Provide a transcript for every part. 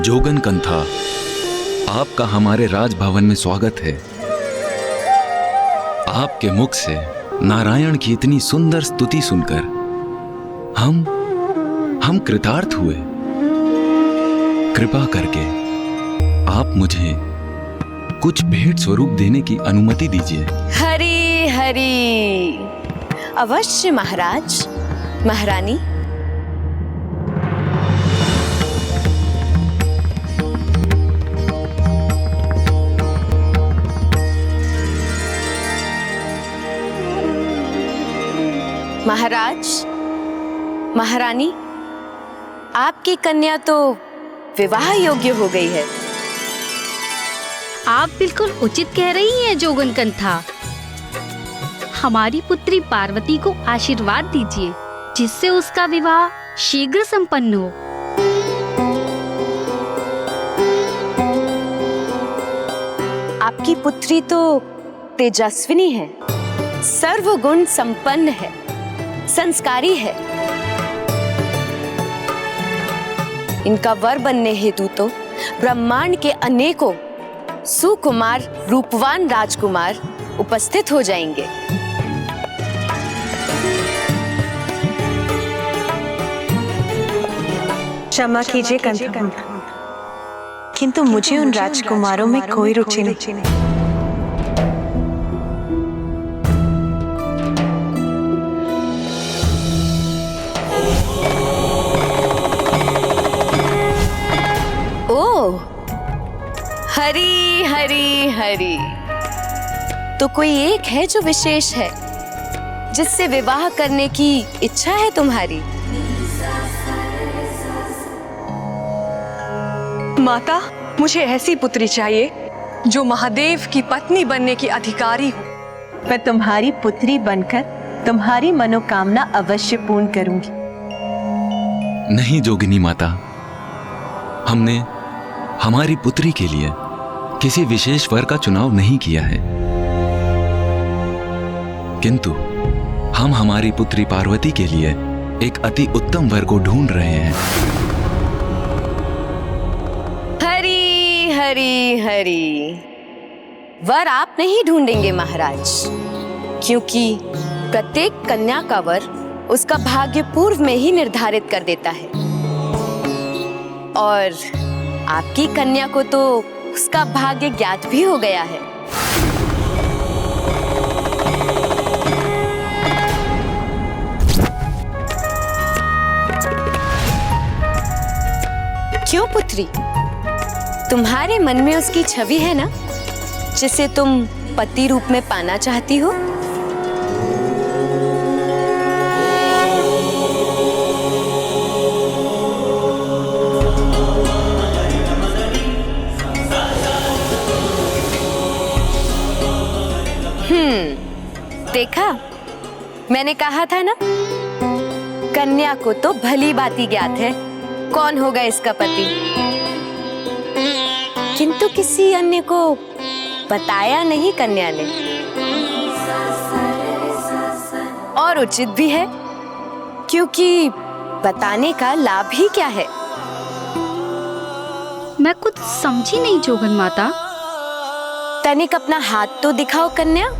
जोगन कंथा, आपका हमारे राजभवन में स्वागत है। आपके मुख से नारायण की इतनी सुंदर स्तुति सुनकर हम कृतार्थ हुए। कृपा करके आप मुझे कुछ भेंट स्वरूप देने की अनुमति दीजिए। हरि हरि। अवश्य महाराज। महारानी, महाराज, महारानी, आपकी कन्या तो विवाह योग्य हो गई है। आप बिल्कुल उचित कह रही हैं जोगन कंथा। हमारी पुत्री पार्वती को आशीर्वाद दीजिए जिससे उसका विवाह शीघ्र संपन्न हो। आपकी पुत्री तो तेजस्विनी है, सर्वगुण संपन्न है, संस्कारी है। इनका वर बनने हेतु तो ब्रह्मांड के अनेकों सुकुमार रूपवान राजकुमार उपस्थित हो जाएंगे। क्षमा कीजिए कंथा, किंतु मुझे उन राजकुमारों में कोई रुचि नहीं। ओह, हरि हरि हरि। तो कोई एक है जो विशेष है, जिससे विवाह करने की इच्छा है तुम्हारी? माता, मुझे ऐसी पुत्री चाहिए जो महादेव की पत्नी बनने की अधिकारी हो। मैं तुम्हारी पुत्री बनकर तुम्हारी मनोकामना अवश्य पूर्ण करूंगी। नहीं जोगिनी माता, हमने हमारी पुत्री के लिए किसी विशेष वर का चुनाव नहीं किया है, किंतु हम हमारी पुत्री पार्वती के लिए एक अति उत्तम वर को ढूंढ रहे हैं। हरि हरि हरि। वर आप नहीं ढूंढेंगे महाराज, क्योंकि प्रत्येक कन्या का वर उसका भाग्य पूर्व में ही निर्धारित कर देता है, और आपकी कन्या को तो उसका भाग्य ज्ञात भी हो गया है। क्यों पुत्री, तुम्हारे मन में उसकी छवि है ना, जिसे तुम पति रूप में पाना चाहती हो? देखा, मैंने कहा था ना, कन्या को तो भली भांति ज्ञात है कौन होगा इसका पति, किंतु किसी अन्य को बताया नहीं कन्या ने। और उचित भी है, क्योंकि बताने का लाभ ही क्या है? मैं कुछ समझी नहीं जोगन माता। तनिक अपना हाथ तो दिखाओ कन्या।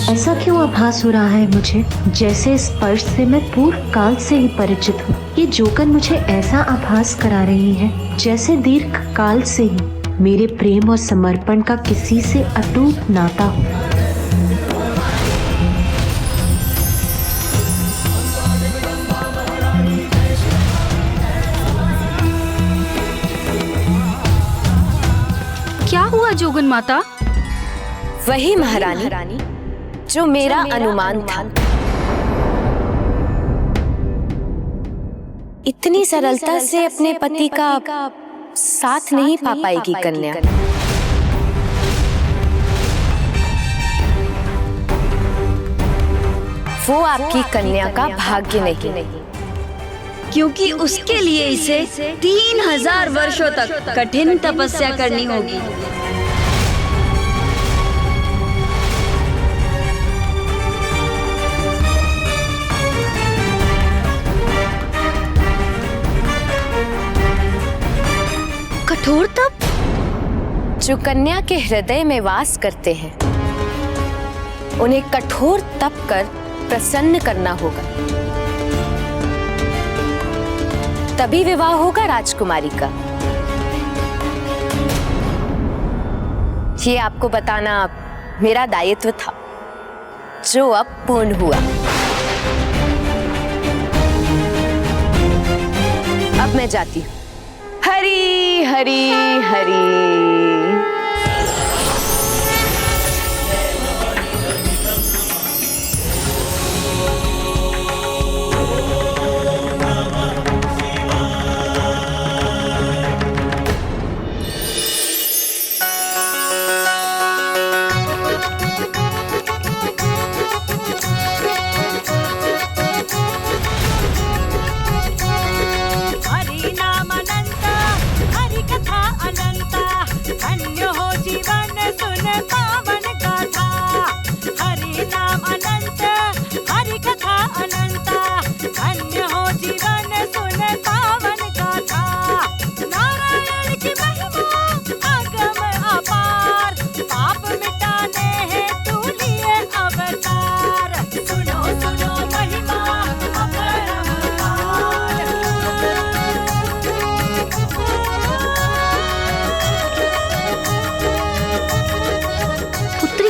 ऐसा क्यों आभास हो रहा है मुझे, जैसे स्पर्श से मैं पूर्व काल से ही परिचित हूँ। ये जोगन मुझे ऐसा आभास करा रही है जैसे दीर्घ काल से ही मेरे प्रेम और समर्पण का किसी से अटूट नाता हो। क्या हुआ जोगन माता? वही महारानी जो मेरा अनुमान था। इतनी सरलता से अपने पति का साथ नहीं पा पाएगी कन्या। वो आपकी कन्या का भाग्य नहीं, क्योंकि उसके लिए इसे 3000 वर्षों तक कठिन तपस्या करनी होगी। कठोर तप? जो कन्या के हृदय में वास करते हैं उन्हें कठोर तप कर प्रसन्न करना होगा, तभी विवाह होगा राजकुमारी का। ये आपको बताना मेरा दायित्व था, जो अब पूर्ण हुआ। अब मैं जाती हूँ। हरी हरी हरी।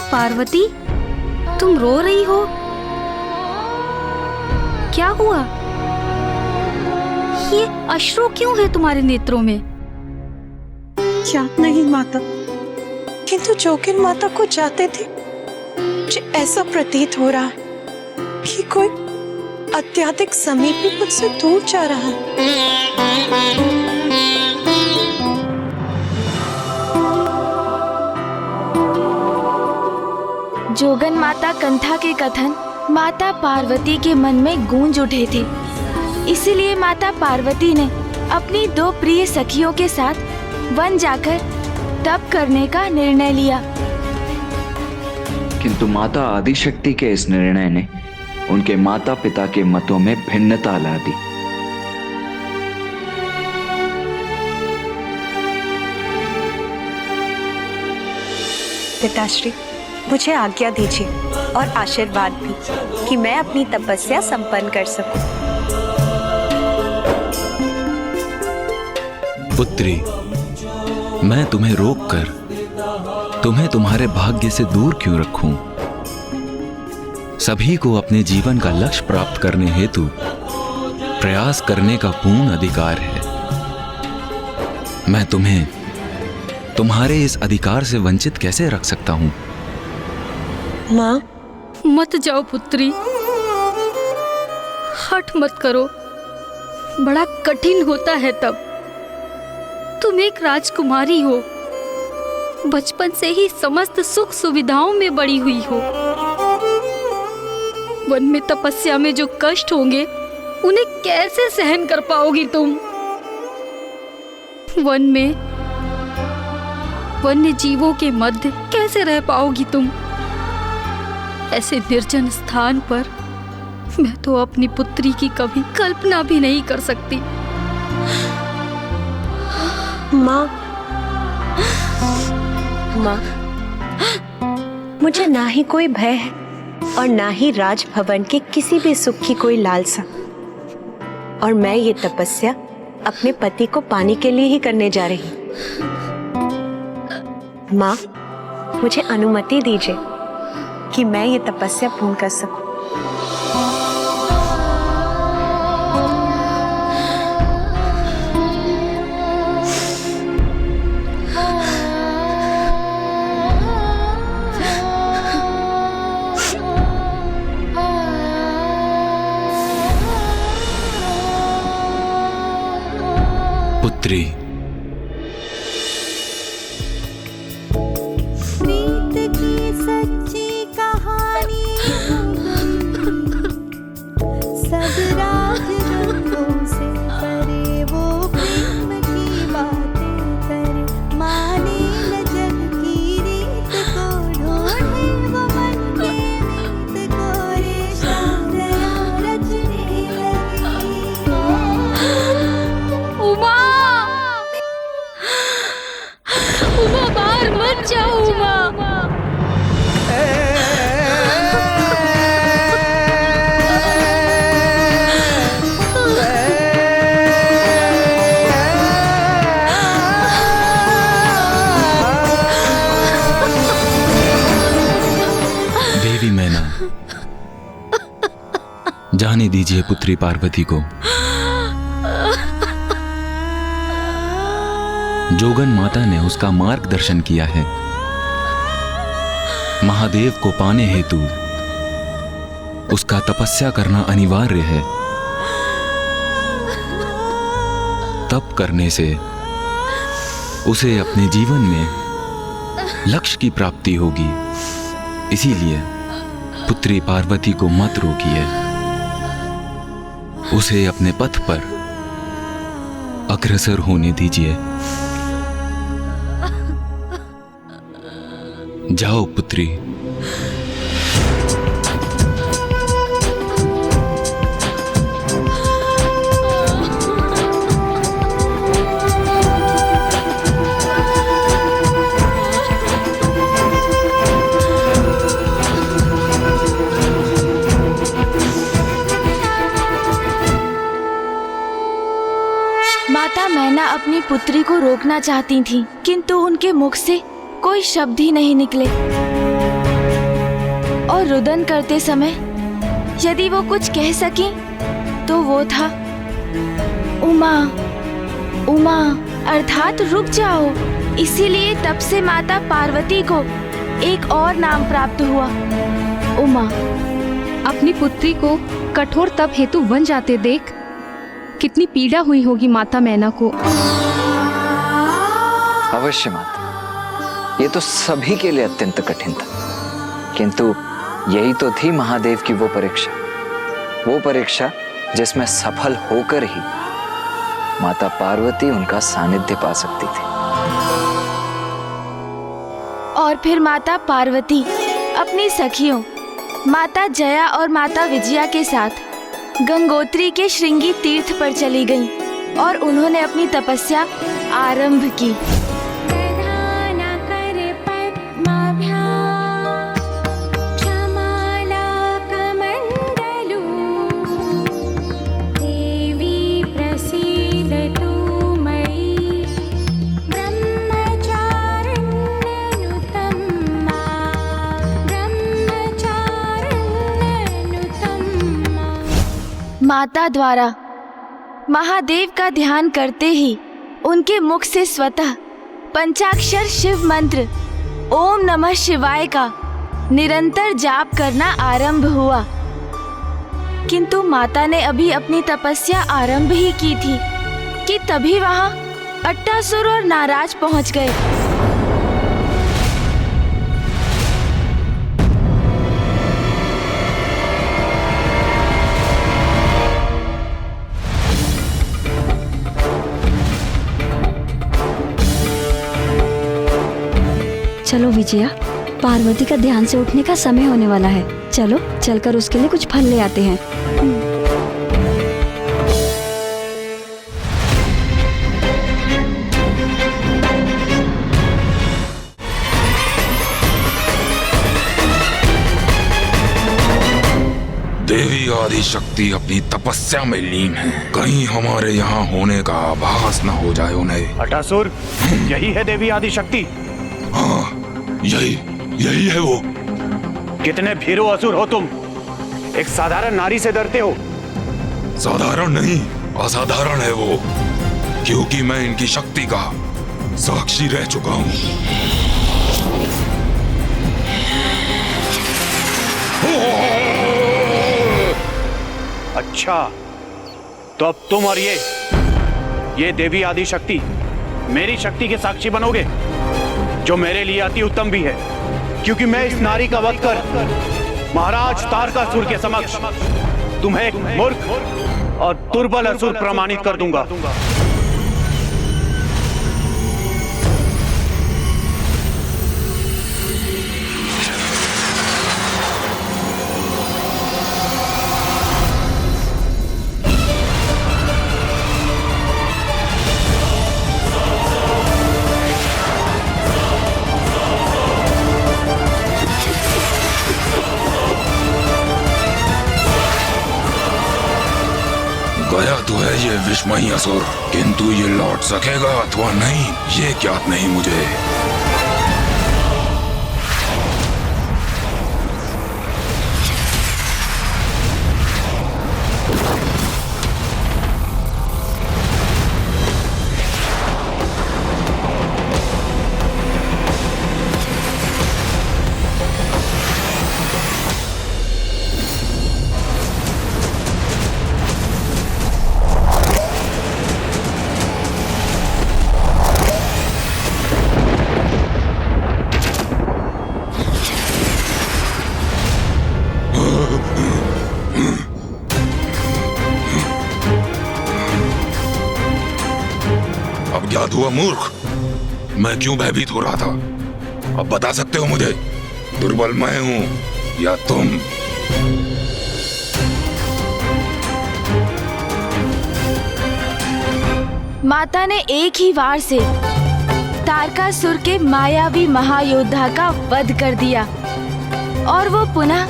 पार्वती, तुम रो रही हो? क्या हुआ? ये अश्रु क्यों है तुम्हारे नेत्रों में? याद नहीं माता, किंतु जोगिन माता को जाते थे मुझे ऐसा प्रतीत हो रहा है कि कोई अत्यधिक समीपी मुझसे दूर जा रहा है। जोगन माता कंथा के कथन माता पार्वती के मन में गूंज उठे थे। इसीलिए माता पार्वती ने अपनी 2 प्रिय सखियों के साथ वन जाकर तप करने का निर्णय लिया। किंतु माता आदिशक्ति के इस निर्णय ने उनके माता पिता के मतों में भिन्नता ला दी। पिताश्री, मुझे आज्ञा दीजिए और आशीर्वाद भी कि मैं अपनी तपस्या संपन्न कर सकूं। पुत्री, मैं तुम्हें रोककर तुम्हें तुम्हारे भाग्य से दूर क्यों रखूं? सभी को अपने जीवन का लक्ष्य प्राप्त करने हेतु प्रयास करने का पूर्ण अधिकार है। मैं तुम्हें तुम्हारे इस अधिकार से वंचित कैसे रख सकता हूं? माँ, मत जाओ पुत्री, हठ मत करो, बड़ा कठिन होता है तब। तुम एक राजकुमारी हो, बचपन से ही समस्त सुख सुविधाओं में बड़ी हुई हो। वन में तपस्या में जो कष्ट होंगे उन्हें कैसे सहन कर पाओगी तुम? वन में वन्य जीवों के मध्य कैसे रह पाओगी तुम? ऐसे निर्जन स्थान पर मैं तो अपनी पुत्री की कभी कल्पना भी नहीं कर सकती। माँ, माँ, मुझे ना ही कोई भय है और ना ही राजभवन के किसी भी सुख की कोई लालसा। और मैं ये तपस्या अपने पति को पाने के लिए ही करने जा रही हूँ। माँ, मुझे अनुमति दीजिए कि मैं ये तपस्या पूर्ण कर सकूं। पुत्री, प्रीत की सच्ची कहानी सब राज रंगों से परे, वो प्रेम की बातें करे, माने न जग की रीत को, ढूंढे वो मन के मीत को, रेशा दया रचने लगी। उमा, उमा बाहर मत जाओ उमा। देवी मैना, जाने दीजिए पुत्री पार्वती को। जोगन माता ने उसका मार्गदर्शन किया है। महादेव को पाने हेतु उसका तपस्या करना अनिवार्य है। तप करने से उसे अपने जीवन में लक्ष्य की प्राप्ति होगी। इसीलिए पुत्री पार्वती को मत रोकिए, उसे अपने पथ पर अग्रसर होने दीजिए। जाओ पुत्री। माता मैना अपनी पुत्री को रोकना चाहती थीं, किंतु उनके मुख से कोई शब्द ही नहीं निकले और रुदन करते समय यदि वो कुछ कह सकी तो वो था उमा, उमा अर्थात रुक जाओ। इसीलिए तब से माता पार्वती को एक और नाम प्राप्त हुआ, उमा। अपनी पुत्री को कठोर तप हेतु वन जाते देख कितनी पीड़ा हुई होगी माता मैना को। अवश्य माता, ये तो सभी के लिए अत्यंत कठिन था, किंतु यही तो थी महादेव की वो परीक्षा जिसमें सफल होकर ही माता पार्वती उनका सानिध्य पा सकती थी। और फिर माता पार्वती अपनी सखियों माता जया और माता विजया के साथ गंगोत्री के श्रृंगी तीर्थ पर चली गईं और उन्होंने अपनी तपस्या आरंभ की। माता द्वारा महादेव का ध्यान करते ही उनके मुख से स्वतः पंचाक्षर शिव मंत्र ओम नमः शिवाय का निरंतर जाप करना आरंभ हुआ। किंतु माता ने अभी अपनी तपस्या आरंभ ही की थी कि तभी वहां अट्टासुर और नाराज पहुंच गए। चलो विजया, पार्वती का ध्यान से उठने का समय होने वाला है। चलो चलकर उसके लिए कुछ फल ले आते हैं। देवी आदि शक्ति अपनी तपस्या में लीन है, कहीं हमारे यहाँ होने का आभास न हो जाए उन्हें। अटासुर, यही है देवी आदि शक्ति? हाँ, यही है वो। कितने भीरू असुर हो तुम, एक साधारण नारी से डरते हो? साधारण नहीं, असाधारण है वो, क्योंकि मैं इनकी शक्ति का साक्षी रह चुका हूँ। अच्छा, तो अब तुम और ये ये देवी आदि शक्ति मेरी शक्ति के साक्षी बनोगे, जो मेरे लिए अति उत्तम भी है, क्योंकि मैं इस नारी का वध कर महाराज तारकासुर के समक्ष तुम्हें एक मूर्ख और दुर्बल असुर प्रमाणित कर दूंगा। गया तो है ये विस्मयी असुर, किंतु ये लौट सकेगा अथवा नहीं ये ज्ञात नहीं मुझे। अब याद हुआ मूर्ख, मैं क्यों भयभीत हो रहा था? अब बता सकते हो मुझे, दुर्बल मैं हूं या तुम? माता ने एक ही वार से तारकासुर के मायावी महायोद्धा का वध कर दिया और वो पुनः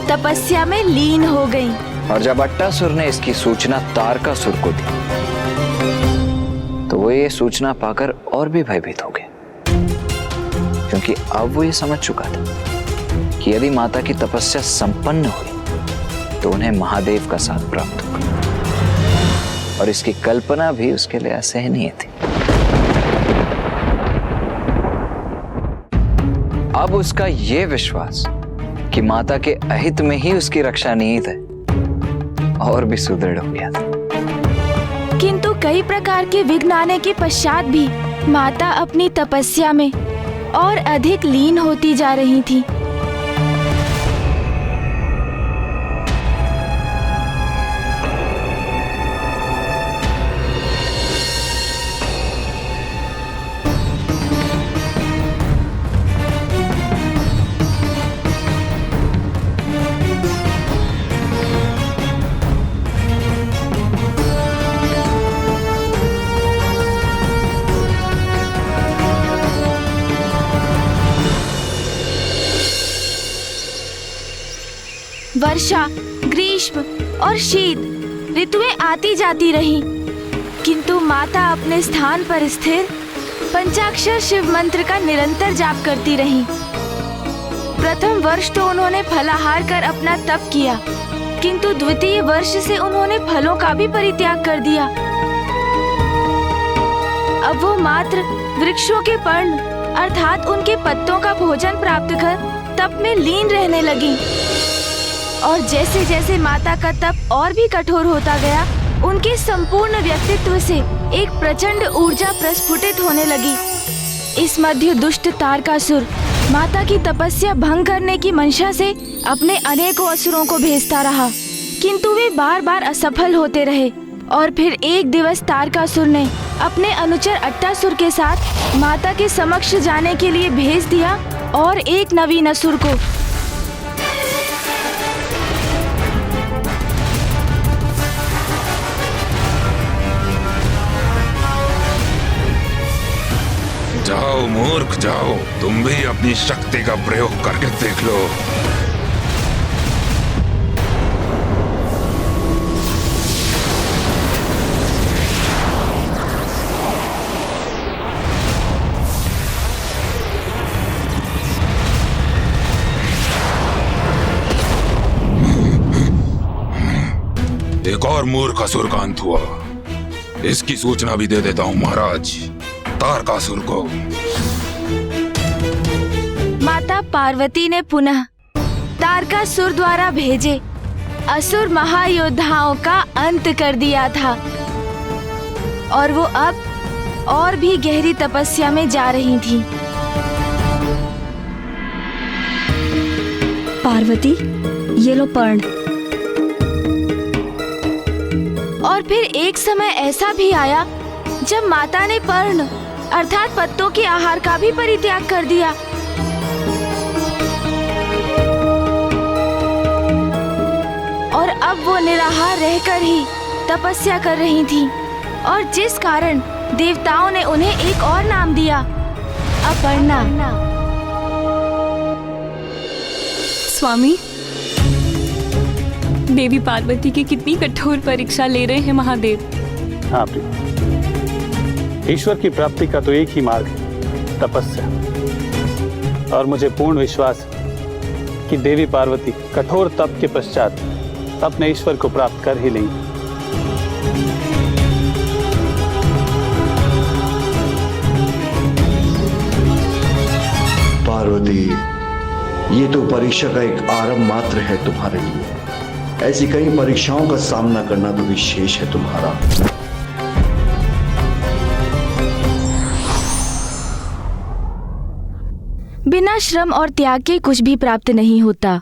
तपस्या में लीन हो गई। और जब अट्टासुर ने इसकी सूचना तारकासुर को दी तो वो ये सूचना पाकर और भी भयभीत हो गया, क्योंकि अब वो ये समझ चुका था कि यदि माता की तपस्या संपन्न हुई तो उन्हें महादेव का साथ प्राप्त होगा, और इसकी कल्पना भी उसके लिए असहनीय थी। अब उसका ये विश्वास कि माता के अहित में ही उसकी रक्षा निहित है और भी सुदृढ़ हो गया था। किंतु कई प्रकार के विघ्न आने के पश्चात भी माता अपनी तपस्या में और अधिक लीन होती जा रही थी। वर्षा, ग्रीष्म और शीत ऋतुएं आती जाती रहीं, किंतु माता अपने स्थान पर स्थिर पंचाक्षर शिव मंत्र का निरंतर जाप करती रहीं। प्रथम वर्ष तो उन्होंने फलाहार कर अपना तप किया, किंतु द्वितीय वर्ष से उन्होंने फलों का भी परित्याग कर दिया। अब वो मात्र वृक्षों के पर्ण अर्थात उनके पत्तों का भोजन प्राप्त कर तप में लीन रहने लगी। और जैसे जैसे माता का तप और भी कठोर होता गया, उनके संपूर्ण व्यक्तित्व से एक प्रचंड ऊर्जा प्रस्फुटित होने लगी। इस मध्य दुष्ट तारकासुर माता की तपस्या भंग करने की मंशा से अपने अनेकों असुरों को भेजता रहा, किंतु वे बार बार असफल होते रहे। और फिर एक दिवस तारकासुर ने अपने अनुचर अट्टासुर के साथ माता के समक्ष जाने के लिए भेज दिया और एक नवीन असुर को। जाओ मूर्ख जाओ, तुम भी अपनी शक्ति का प्रयोग करके देख लो। एक और मूर्ख असुर का अंत हुआ, इसकी सूचना भी दे देता हूं महाराज तारकासुर को। माता पार्वती ने पुनः तारकासुर द्वारा भेजे असुर महायोद्धाओं का अंत कर दिया था। और वो अब और भी गहरी तपस्या में जा रही थी। पार्वती, ये लो पर्ण। और फिर एक समय ऐसा भी आया जब माता ने पर्ण अर्थात पत्तों के आहार का भी परित्याग कर दिया। और अब वो निराहार रहकर ही तपस्या कर रही थी, और जिस कारण देवताओं ने उन्हें एक और नाम दिया, अपर्णा। स्वामी, देवी पार्वती की कितनी कठोर परीक्षा ले रहे हैं महादेव। हाँ प्रिय, ईश्वर की प्राप्ति का तो एक ही मार्ग है, तपस्या। और मुझे पूर्ण विश्वास है कि देवी पार्वती कठोर तप के पश्चात अपने ईश्वर को प्राप्त कर ही लेंगी। पार्वती, ये तो परीक्षा का एक आरंभ मात्र है तुम्हारे लिए। ऐसी कई परीक्षाओं का सामना करना तो विशेष है तुम्हारा। बिना श्रम और त्याग के कुछ भी प्राप्त नहीं होता।